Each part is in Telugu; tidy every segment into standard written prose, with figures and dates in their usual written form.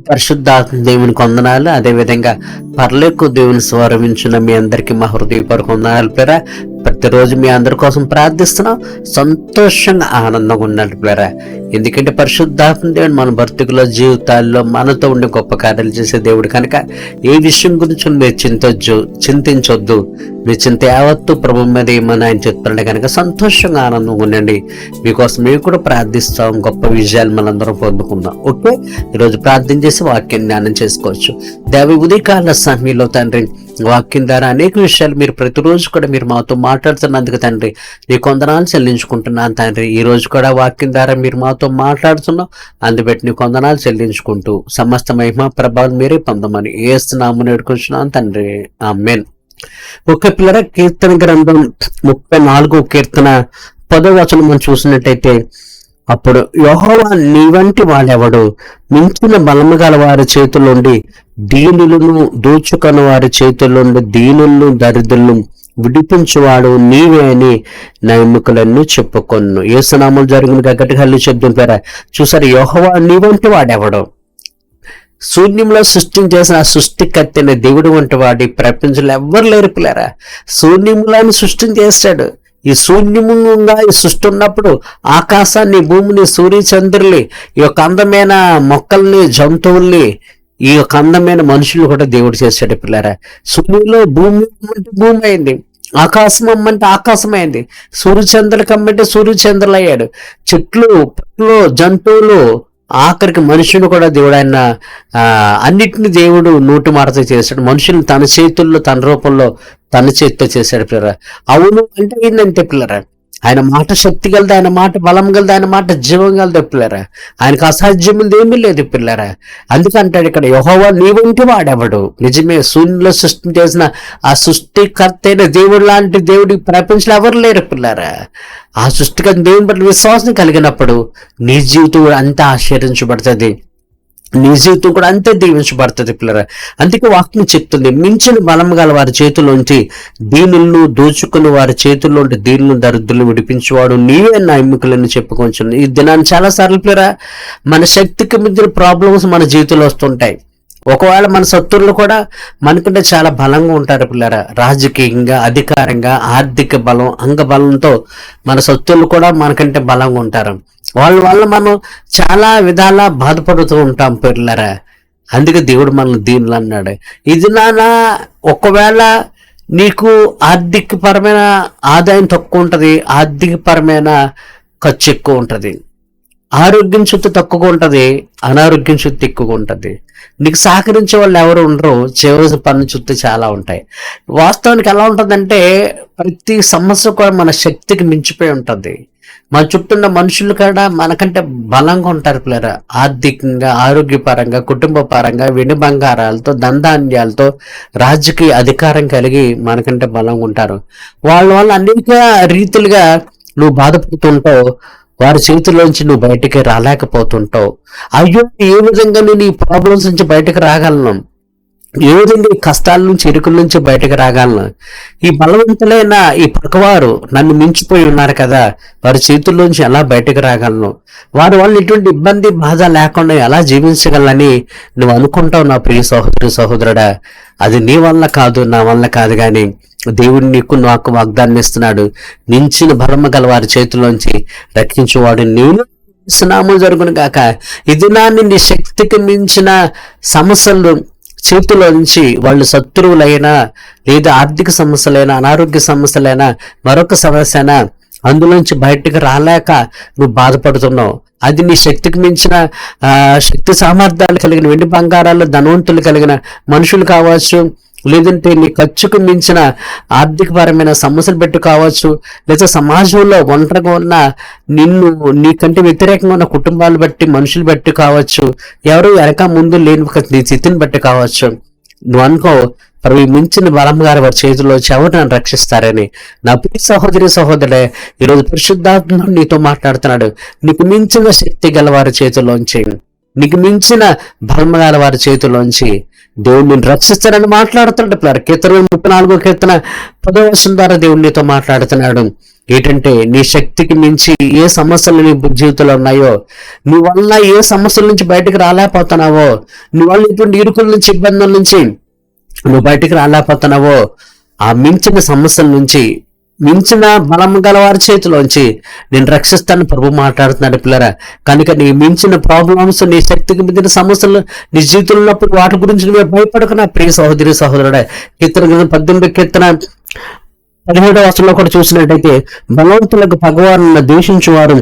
పరిశుద్ధాత్మ దేవునికి వందనాలు. అదేవిధంగా పరలోక దేవుని స్వరమించిన మీ అందరికీ మా హృదయపూర్వక వందనాలు. పేరా ప్రతిరోజు మీ అందరి కోసం ప్రార్థిస్తున్నాం. సంతోషంగా ఆనందంగా ఉన్నట్టు పేరా. ఎందుకంటే పరిశుద్ధాత్మ దేవుడు మన బ్రతుకులో జీవితాల్లో మనతో ఉండే గొప్ప కార్యాలు చేసే దేవుడు కనుక ఏ విషయం గురించి మీరు చింతించొద్దు. మీ చింత యావత్తు ప్రభు మీద ఏమని ఆయన చెప్తున్నాడు కనుక సంతోషంగా ఆనందంగా ఉండండి. మీకోసం మేము కూడా ప్రార్థిస్తాం. గొప్ప విజయాలు మనందరం పొందుకుందాం. ఓకే, ఈరోజు ప్రార్థన చేసి వాక్యం ధ్యానం చేసుకోవచ్చు. దేవ ఉదయకాల సమయంలో తండ్రి వాక్యం ద్వారా అనేక విషయాలు మీరు ప్రతిరోజు కూడా మీరు మాతో మాట్లాడుతున్నందుకు తండ్రి నీకు వందనాలు చెల్లించుకుంటున్నాను తండ్రి. ఈ రోజు కూడా వాక్యం ద్వారా మీరు మాతో మాట్లాడుతున్నాం, అందుబట్టి నీకు వందనాలు చెల్లించుకుంటూ సమస్త మహిమ ప్రభావం మీరే పొందమని యేసునామమున వేడుకుంటున్నాను తండ్రి, ఆమేన్. ఒక పిల్లర కీర్తన గ్రంథం 34వ కీర్తన 10వ వచనం మనం చూసినట్టయితే, అప్పుడు యెహోవా నీ వంటి వాడెవడు, మించిన బలము గల వారి చేతుల్లోండి దీనులను, దోచుకొని వారి చేతుల్లోండి దీనులను దరిద్రులను విడిపించువాడు నీవే అని నా ఎముకలన్నీ చెప్పుకొన్ను. యేసునామములో జరిగిన గట్టిగా హల్లి చెప్తాను పేరా. చూసారు, యెహోవా నీ వంటి వాడెవడు, శూన్యంలో సృష్టించేసిన ఆ సృష్టికర్త అనే దేవుడు వంటి వాడి ప్రపంచంలో ఎవ్వరు లేరు పిల్లరా. శూన్యంలో సృష్టిని చేస్తాడు. ఈ శూన్యంగా ఈ సృష్టి ఉన్నప్పుడు ఆకాశాన్ని, భూమిని, సూర్యచంద్రుల్ని, ఈ యొక్క అందమైన మొక్కల్ని, జంతువుల్ని, ఈ యొక్క అందమైన మనుషులు కూడా దేవుడు చేశాడు పిల్లరా. శూన్యంలో భూమి అంటే భూమి అయింది, ఆకాశం అమ్మంటే ఆకాశం అయింది, సూర్యచంద్రులు కమ్మంటే సూర్యచంద్రులు అయ్యాడు. చెట్లు, పుట్లు, జంతువులు, ఆఖరికి మనుషుని కూడా దేవుడు ఆయన అన్నిటిని దేవుడు నోటి మాటతో చేశాడు. మనుషులు తన చేతుల్లో, తన రూపంలో, తన చేతితో చేశాడు పిల్లరా. అవును అంటే ఏంటంటే పిల్లరా, ఆయన మాట శక్తి గలది, ఆయన మాట బలం గలది, ఆయన మాట జీవం గలది పిల్లరా. ఆయనకు అసాధ్యమైంది ఏమీ లేదు పిల్లరా. అందుకంటాడు ఇక్కడ, యెహోవా నీ వంటి వాడెవడు. నిజమే, శూన్యంలో సృష్టి చేసిన ఆ సృష్టికర్త అయిన దేవుడు లాంటి దేవుడి ప్రపంచంలో ఎవరు లేరు పిల్లరా. ఆ సృష్టికర్త దేవుని పట్ల విశ్వాసం కలిగినప్పుడు నీ జీవితం కూడా అంతా ఆశ్చర్యించబడుతుంది, నీ జీవితం కూడా అంతే దీవించబడుతుంది పిల్లరా. అందుకే వాక్యం చెప్తుంది, మించిన బలం గల వారి చేతుల్లోంచి దీనులను, దోచుకుని వారి చేతుల్లోంటి దీనులను దరిద్రులను విడిపించేవాడు నీవే నా ఎముకలను చెప్పుకొంచు. ఈ దినాన్ని చాలా సార్లు పిల్లరా మన శక్తికి మించిన ప్రాబ్లమ్స్ మన జీవితంలో వస్తుంటాయి. ఒకవేళ మన శత్రువులు కూడా మనకంటే చాలా బలంగా ఉంటారు పిల్లరా. రాజకీయంగా, అధికారంగా, ఆర్థిక బలం, అంగబలంతో మన శత్రువులు కూడా మనకంటే బలంగా ఉంటారు. వాళ్ళ వల్ల మనం చాలా విధాలా బాధపడుతూ ఉంటాం పిల్లరా. అందుకే దేవుడు మనల్ని దీనులు అన్నాడు. ఇది నానా ఒకవేళ నీకు ఆర్థికపరమైన ఆదాయం తక్కువ ఉంటుంది, ఆర్థికపరమైన ఖర్చు ఎక్కువ ఉంటుంది, ఆరోగ్యం చుట్టూ తక్కువగా ఉంటుంది, అనారోగ్యం చుట్టూ ఎక్కువగా ఉంటుంది, నీకు సహకరించే వాళ్ళు ఎవరు ఉండరు, చేయవలసిన పనుల చుట్టూ చాలా ఉంటాయి. వాస్తవానికి ఎలా ఉంటుందంటే ప్రతి సమస్య కూడా మన శక్తికి మించిపోయి ఉంటుంది. మన చుట్టూ ఉన్న మనుషులు కూడా మనకంటే బలంగా ఉంటారు పిల్లరా. ఆర్థికంగా, ఆరోగ్యపరంగా, కుటుంబ పరంగా, వెండి బంగారాలతో, ధనధాన్యాలతో, రాజకీయ అధికారం కలిగి మనకంటే బలంగా ఉంటారు. వాళ్ళ అనేక రీతిలుగా నువ్వు బాధపడుతుంటావు, వారి చేతుల్లోంచి నువ్వు బయటికి రాలేకపోతుంటావు. అయ్యో, ఏ విధంగా నేను ఈ ప్రాబ్లమ్స్ నుంచి బయటకు రాగలను, ఏ విధంగా ఈ కష్టాల నుంచి, ఇరుకుల నుంచి బయటకు రాగలను, ఈ బలవంతులైన ఈ పక్కవారు నన్ను మించిపోయి ఉన్నారు కదా, వారి చేతుల్లోంచి ఎలా బయటకు రాగలను, వారి వల్ల ఎటువంటి ఇబ్బంది, బాధ లేకుండా ఎలా జీవించగలని నువ్వు అనుకుంటావు నా ప్రియ సహోదరి, సహోదరుడా. అది నీ వల్ల కాదు, నా వల్ల కాదు, కానీ దేవుడు నీకు నాకు వాగ్దానం ఇస్తున్నాడు. మించిన బలము గల వారి చేతిలోంచి రక్షించేవాడు నేను నామం జరుగును గాక. ఇది నీ శక్తికి మించిన సమస్యలు చేతిలోంచి, వాళ్ళు శత్రువులైనా, లేదా ఆర్థిక సమస్యలైనా, అనారోగ్య సమస్యలైనా, మరొక సమస్య అయినా, అందులోంచి బయటకు రాలేక నువ్వు బాధపడుతున్నావు. అది నీ శక్తికి మించిన శక్తి సామర్థ్యాలు కలిగిన, వెండి బంగారాలు, ధనవంతులు కలిగిన మనుషులు కావచ్చు, లేదంటే నీ ఖర్చుకు మించిన ఆర్థికపరమైన సమస్యలు పెట్టి కావచ్చు, లేదా సమాజంలో ఒంటరిగా ఉన్న నీకంటే వ్యతిరేకంగా ఉన్న కుటుంబాలు బట్టి, మనుషులు బట్టి కావచ్చు, ఎవరు వెనక ముందు లేని నీ స్థితిని బట్టి కావచ్చు. నువ్వు అనుకో, ప్రభు మించిన బలం గారి వారి చేతుల్లో ఎవరు నన్ను రక్షిస్తారని. నా ప్రియ సహోదరి, సహోదరుడే, ఈరోజు పరిశుద్ధాత్మ నీతో మాట్లాడుతున్నాడు. నీకు మించిన శక్తి గల వారి చేతుల్లోంచి, నీకు మించిన బలం గల వారి చేతుల్లోంచి దేవుడు నేను రక్షిస్తానని మాట్లాడుతున్నాడు పిల్లలు. కీర్తన 34వ కీర్తన 10వ వచనం ద్వారా దేవుడు నీతో మాట్లాడుతున్నాడు. ఏంటంటే నీ శక్తికి మించి ఏ సమస్యలు నీ జీవితంలో ఉన్నాయో, నీ వల్ల ఏ సమస్యల నుంచి బయటకు రాలేకపోతున్నావో, నీ వల్ల ఇటువంటి ఇరుకుల నుంచి ఇబ్బందుల నుంచి నువ్వు బయటకు రాలేకపోతున్నావో, ఆ మించిన సమస్యల నుంచి, మించిన బలం గల వారి చేతిలోంచి నేను రక్షిస్తాను ప్రభు మాట్లాడుతున్నాడు పిల్లరా. కనుక నీ మించిన ప్రాబ్లమ్స్, నీ శక్తికి మించిన సమస్యలు నీ జీవితంలో ఉన్నప్పుడు వాటి గురించి నువ్వే భయపడకు నా ప్రియ సహోదరి సహోదరుడే. కీర్తన 18 కీర్తన 17వ వచనంలో కూడా చూసినట్టయితే, బలవంతులకు పగవారును ద్వేషించువారు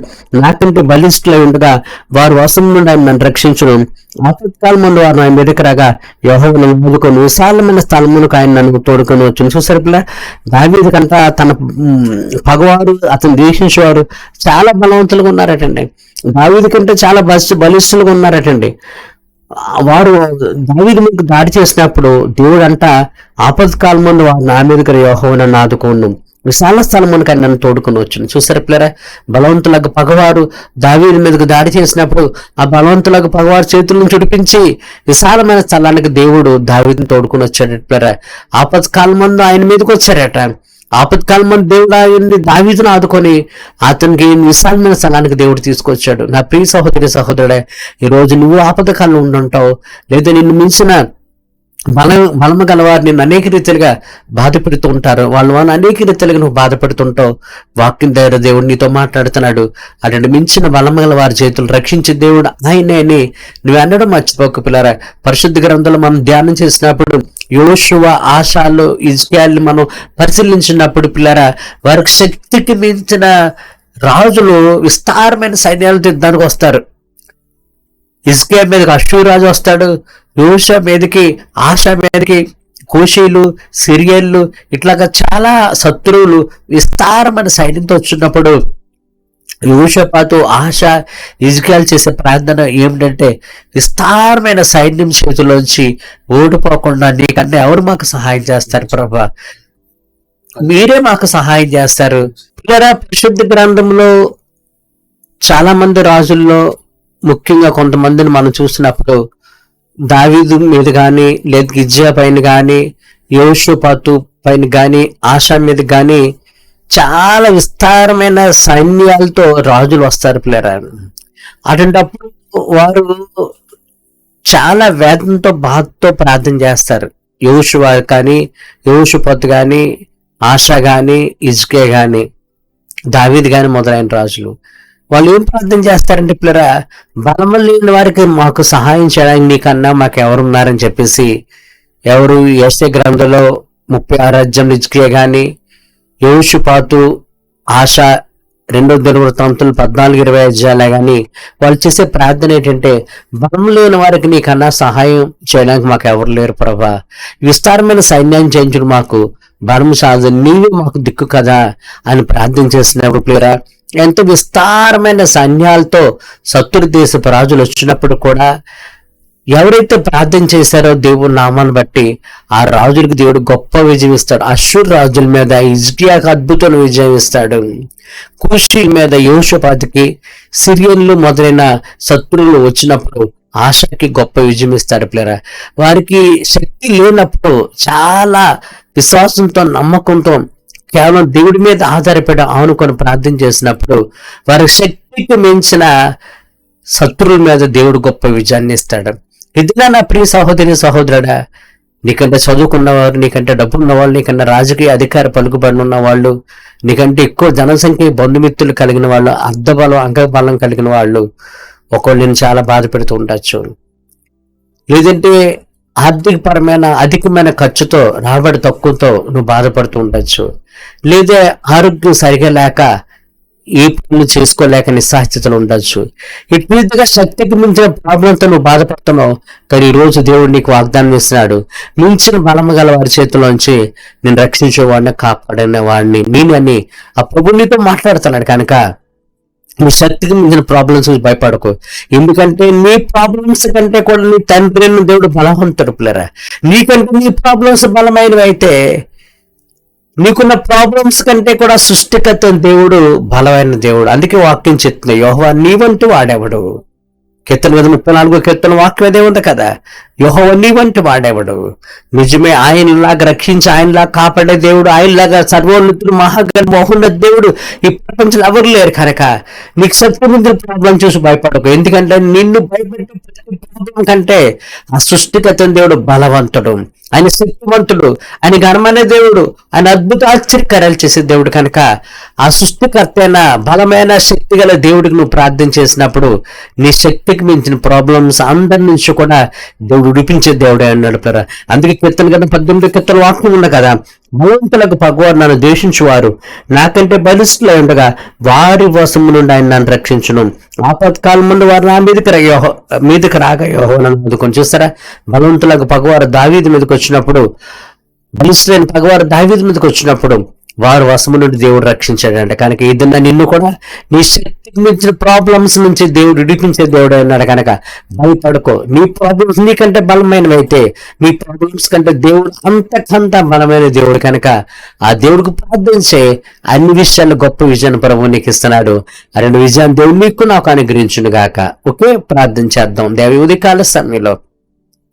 నాకంటే బలిష్ఠులై ఉండగా వారు వశం నుండి ఆయన నన్ను రక్షించును. ఆపత్కాలం ముందు వారు ఆయన మీదకి రాగా యెహోవాను ఆదుకొని విశాలమైన స్థలమునకు ఆయన నన్ను తోడుకొని వచ్చును. చూసారు పిల్ల, దావీదు కంట తన పగవారు, అతను ద్వేషించేవారు చాలా బలవంతులుగా ఉన్నారటండి. దావీదు కంటే చాలా బలిష్ఠులుగా ఉన్నారటండి. వారు దావీదు మీద దాడి చేసినప్పుడు దేవుడు అంట ఆపత్కాలం ముందు వారు నా మీదకి యెహోవా నన్ను ఆదుకోను, విశాల స్థలమునకు ఆయన నన్ను తోడుకొని వచ్చును. చూసారు పిల్లరా, బలవంతులకు పగవారు దావీదు మీదకి దాడి చేసినప్పుడు ఆ బలవంతులకు పగవారు చేతుల నుంచి ఉడిపించి విశాలమైన స్థలానికి దేవుడు దావీదుని తోడుకొని వచ్చాడట పిల్లరా. ఆపత్కాలం ముందు ఆయన మీదకి వచ్చారట. ఆపత్కాలం ముందు దేవుడు ఆయన్ని దావీదును ఆదుకొని అతనికి విశాలమైన స్థలానికి దేవుడు తీసుకొచ్చాడు. నా ప్రియ సహోదరి సహోదరుడే, ఈరోజు నువ్వు ఆపదకాలంలో ఉండుంటావు, లేదా నిన్ను మించిన బలము గలవారు నిన్ను అనేక రీతిలుగా బాధపెడుతూ ఉంటారు. వాళ్ళు అనేక రీతిలుగా నువ్వు బాధపడుతుంటావు. వాక్యం దగ్గర దేవుడు నీతో మాట్లాడుతున్నాడు. అటువంటి మించిన బలము గల వారి చేతులు రక్షించే దేవుడు ఆయనే అని నువ్వు అనడం మర్చిపోక పిల్లరా. పరిశుద్ధ గ్రంథంలో మనం ధ్యానం చేసినప్పుడు యోషువ, ఆషాలు, ఇజ్రాయేలు మనం పరిశీలించినప్పుడు పిల్లరా, వారికి శక్తికి మించిన రాజులు విస్తారమైన సైన్యాలతో యుద్ధానికి వస్తారు. హిజ్కియా మీదకి అష్షూరు రాజు వస్తాడు, యోషువ మీదకి, ఆషా మీదకి కూషీలు, సిరియన్లు, ఇట్లాగా చాలా శత్రువులు విస్తారమైన సైన్యంతో వచ్చినప్పుడు యోషపాతు, ఆషా, హిజ్కియాలు చేసే ప్రార్థన ఏమిటంటే, విస్తారమైన సైన్యం చేతుల్లోంచి ఓడిపోకుండా నీకన్నా ఎవరు మాకు సహాయం చేస్తారు ప్రభా, మీరే మాకు సహాయం చేస్తారు. పరిశుద్ధ గ్రంథంలో చాలా మంది రాజుల్లో ముఖ్యంగా కొంతమందిని మనం చూసినప్పుడు దావీదు మీద కానీ, లేదా గిజ్జియా పైన కానీ, యోషపాతు పైన కానీ, ఆషా మీద కానీ చాలా విస్తారమైన సైన్యాలతో రాజులు వస్తారు పిల్లరా. అటువంటప్పుడు వారు చాలా వేదంతో, బాధతో ప్రార్థన చేస్తారు. యోషువ కానీ, యోషపాతు కానీ, ఆషా కానీ, హిజ్కియా కానీ, దావీదు కానీ మొదలైన రాజులు వాళ్ళు ఏం ప్రార్థన చేస్తారంటే పిల్లరా, బలము లేని వారికి మాకు సహాయం చేయడానికి నీకన్నా మాకు ఎవరున్నారని చెప్పేసి, ఎవరు యేషయా గ్రంథంలో 36 అధ్యాయం హిజ్కియా కానీ, యోషపాతు, ఆషా 2 దినవృత్తాంతాలు 14-20 అధ్యాయాలే కానీ వాళ్ళు చేసే ప్రార్థన ఏంటంటే, బలం లేని వారికి నీకన్నా సహాయం చేయడానికి మాకు ఎవరు లేరు ప్రభా, విస్తారమైన సైన్యాన్ని చేయించుడు మాకు బలము సాధ, నీవే మాకు దిక్కు కదా అని ప్రార్థన చేసినప్పుడు పిల్లరా, ఎంతో విస్తారమైన సైన్యాలతో శత్రు దేశపు రాజులు వచ్చినప్పుడు కూడా ఎవరైతే ప్రార్థన చేశారో దేవుడి నామాన్ని బట్టి ఆ రాజులకు దేవుడు గొప్ప విజయం ఇస్తాడు. అష్షూరు రాజుల మీద హిజ్కియాకు అద్భుతమైన విజయం ఇస్తాడు. కూషీ మీద యోషపాతుకి, సిరియన్లు మొదలైన శత్రువులు వచ్చినప్పుడు ఆషాకి గొప్ప విజయం ఇస్తాడు పిల్లరా. వారికి శక్తి లేనప్పుడు చాలా విశ్వాసంతో, నమ్మకంతో, కేవలం దేవుడి మీద ఆధారపడి ఆనుకొని ప్రార్థన చేసినప్పుడు వారి శక్తికి మించిన శత్రువుల మీద దేవుడు గొప్ప విజయాన్ని ఇస్తాడు. ఇదిగా నా ప్రియ సహోదరి సహోదరుడా, నీకంటే చదువుకున్నవారు, నీకంటే డబ్బు ఉన్నవాళ్ళు, నీకన్నా రాజకీయ అధికార పలుకుబడి ఉన్న వాళ్ళు, నీకంటే ఎక్కువ జనసంఖ్య బంధుమిత్రులు కలిగిన వాళ్ళు, అర్ధబలం, అంగబలం కలిగిన వాళ్ళు ఒకళ్ళు నేను చాలా బాధ పెడుతూ ఉండొచ్చు. లేదంటే ఆర్థికపరమైన అధికమైన ఖర్చుతో, రాబడి తక్కువతో నువ్వు బాధపడుతూ ఉండొచ్చు. లేదా ఆరోగ్యం సరిగా లేక ఏ పనులు చేసుకోలేక నిస్సాహితలు ఉండొచ్చు. ఇట్లా శక్తికి మించిన ప్రాబ్లంతో నువ్వు బాధపడుతున్నావు. కానీ ఈ రోజు దేవుడు నీకు వాగ్దానం ఇస్తున్నాడు, మించిన బలము గల వారి చేతిలోంచి నేను రక్షించేవాడిని, కాపాడిన వాడిని నేను అని ఆ ప్రభు నీతో మాట్లాడుతున్నాడు. కనుక నీ శక్తికి మించిన ప్రాబ్లమ్స్ భయపడకు. ఎందుకంటే నీ ప్రాబ్లమ్స్ కంటే కూడా నీ తండ్రి దేవుడు బలవంతుడు పిల్లరా. నీకంటే నీ ప్రాబ్లమ్స్ బలమైనవి అయితే, నీకున్న ప్రాబ్లమ్స్ కంటే కూడా సృష్టికర్త దేవుడు బలమైన దేవుడు. అందుకే వాక్యం చెప్తుంది, యెహోవా నీవంటూ వాడేవాడు. కీర్తన మీద 34వ కీర్తన వాక్యం అదే ఉంది కదా, యెహోవా నీ వంటి వాడేవాడు, నిజమే ఆయనలాగా రక్షించి ఆయనలాగా కాపాడే దేవుడు, ఆయనలాగా సర్వోన్నతుడు మహాగణ మహోన్నత దేవుడు ఈ ప్రపంచంలో ఎవరు లేరు కనుక నీకు సత్యముందు ప్రాబ్లం చూసి భయపడకు. ఎందుకంటే నిన్ను భయపెట్టే ప్రతి ప్రాబ్లం కంటే ఆ సృష్టికర్త దేవుడు బలవంతుడు, ఆయన శక్తివంతుడు, ఆయన ఘనమైన దేవుడు, ఆయన అద్భుత ఆశ్చర్యకార్యాలు చేసే దేవుడు కనుక ఆ సృష్టికర్త అయిన బలమైన శక్తి గల దేవుడికి నువ్వు ప్రార్థన చేసినప్పుడు నీ శక్తికి మించిన ప్రాబ్లమ్స్ అందరి నుంచి కూడా దేవుడు విడిపించే దేవుడే అన్నాడు ప్లరా. అందుకే కీర్తన కదా 18 కీర్తన వాక్యం ఉంది కదా, బలవంతులకు పగవారు నన్ను ద్వేషించువారు నాకంటే బలిష్ఠులై ఉండగా వారి వశము నుండి ఆయన నన్ను రక్షించును. ఆపత్కాలం ముందు వారు నా మీదకి రాగా యెహోవా నన్ను ఆదుకొని. చూస్తారా, బలవంతులకు పగవారు దావీదు మీదకి వచ్చినప్పుడు, బలిష్ఠులైన పగవారు దావీదు మీదకి వచ్చినప్పుడు వారు వశము నుండి దేవుడు రక్షించాడంట. కనుక ఏదన్నా నిన్ను కూడా నీ శక్తికి మించిన ప్రాబ్లమ్స్ నుంచి దేవుడు విడిపించే దేవుడు అన్నాడు. కనుక భయపడుకో. నీ ప్రాబ్లమ్స్ నీకంటే బలమైనవైతే నీ ప్రాబ్లమ్స్ కంటే దేవుడు అంతకంతా బలమైన దేవుడు కనుక ఆ దేవుడికి ప్రార్థించే అన్ని విషయాల్లో గొప్ప విజయాన్ని ప్రభువు నీకు ఇస్తున్నాడు. ఆ రెండు విజయాన్ని దేవుడు నీకు నాకు అనుగ్రహించును గాక. ఓకే, ప్రార్థన చేద్దాం. దేవి ఉదయకాల సమయంలో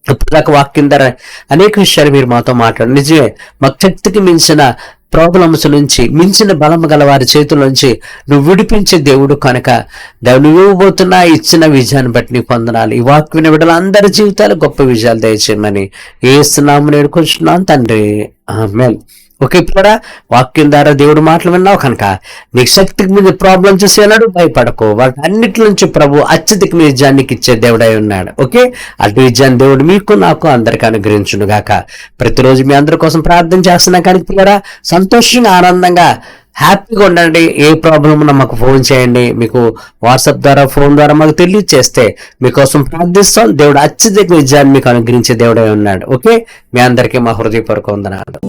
ఇప్పటిదాకా వాక్యం ద్వారా అనేక విషయాలు మీరు మాతో మాట్లాడు. నిజమే, మాకు శక్తికి మించిన ప్రాబ్లమ్స్ నుంచి, మించిన బలం గల వారి చేతుల నుంచి నువ్వు విడిపించే దేవుడు కనుక నువ్వు ఇవ్వబోతున్నా ఇచ్చిన విజయాన్ని బట్టి నీకు పొందనాలి. ఈ వాక్యం విడల అందరి జీవితాలు గొప్ప విజయాలు దయచేయమని యేసునామమున వేడుకొంచున్నాను తండ్రి, ఆమేన్. ఓకే, ఇప్పుడు వాక్యం ద్వారా దేవుడు మాటలు విన్నావు కనుక నీకు శక్తికి మీద ప్రాబ్లం చూసి అన్నాడు, భయపడకు. వాటి అన్నిటి నుంచి ప్రభు అత్యధిక విజయానికి ఇచ్చే దేవుడై ఉన్నాడు. ఓకే, అటు విజయాన్ని దేవుడు మీకు నాకు అందరికీ అనుగ్రహించును గాక. ప్రతిరోజు మీ అందరి కోసం ప్రార్థన చేస్తున్నా కానీ పిల్లరా సంతోషంగా ఆనందంగా హ్యాపీగా ఉండండి. ఏ ప్రాబ్లం ఉన్నా మాకు ఫోన్ చేయండి. మీకు వాట్సాప్ ద్వారా ఫోన్ ద్వారా మాకు తెలియజేస్తే మీకోసం ప్రార్థిస్తాం. దేవుడు అత్యధిక విజయాన్ని మీకు అనుగ్రహించే దేవుడై ఉన్నాడు. ఓకే, మీ అందరికీ మా హృదయపూర్వక వందనాలు.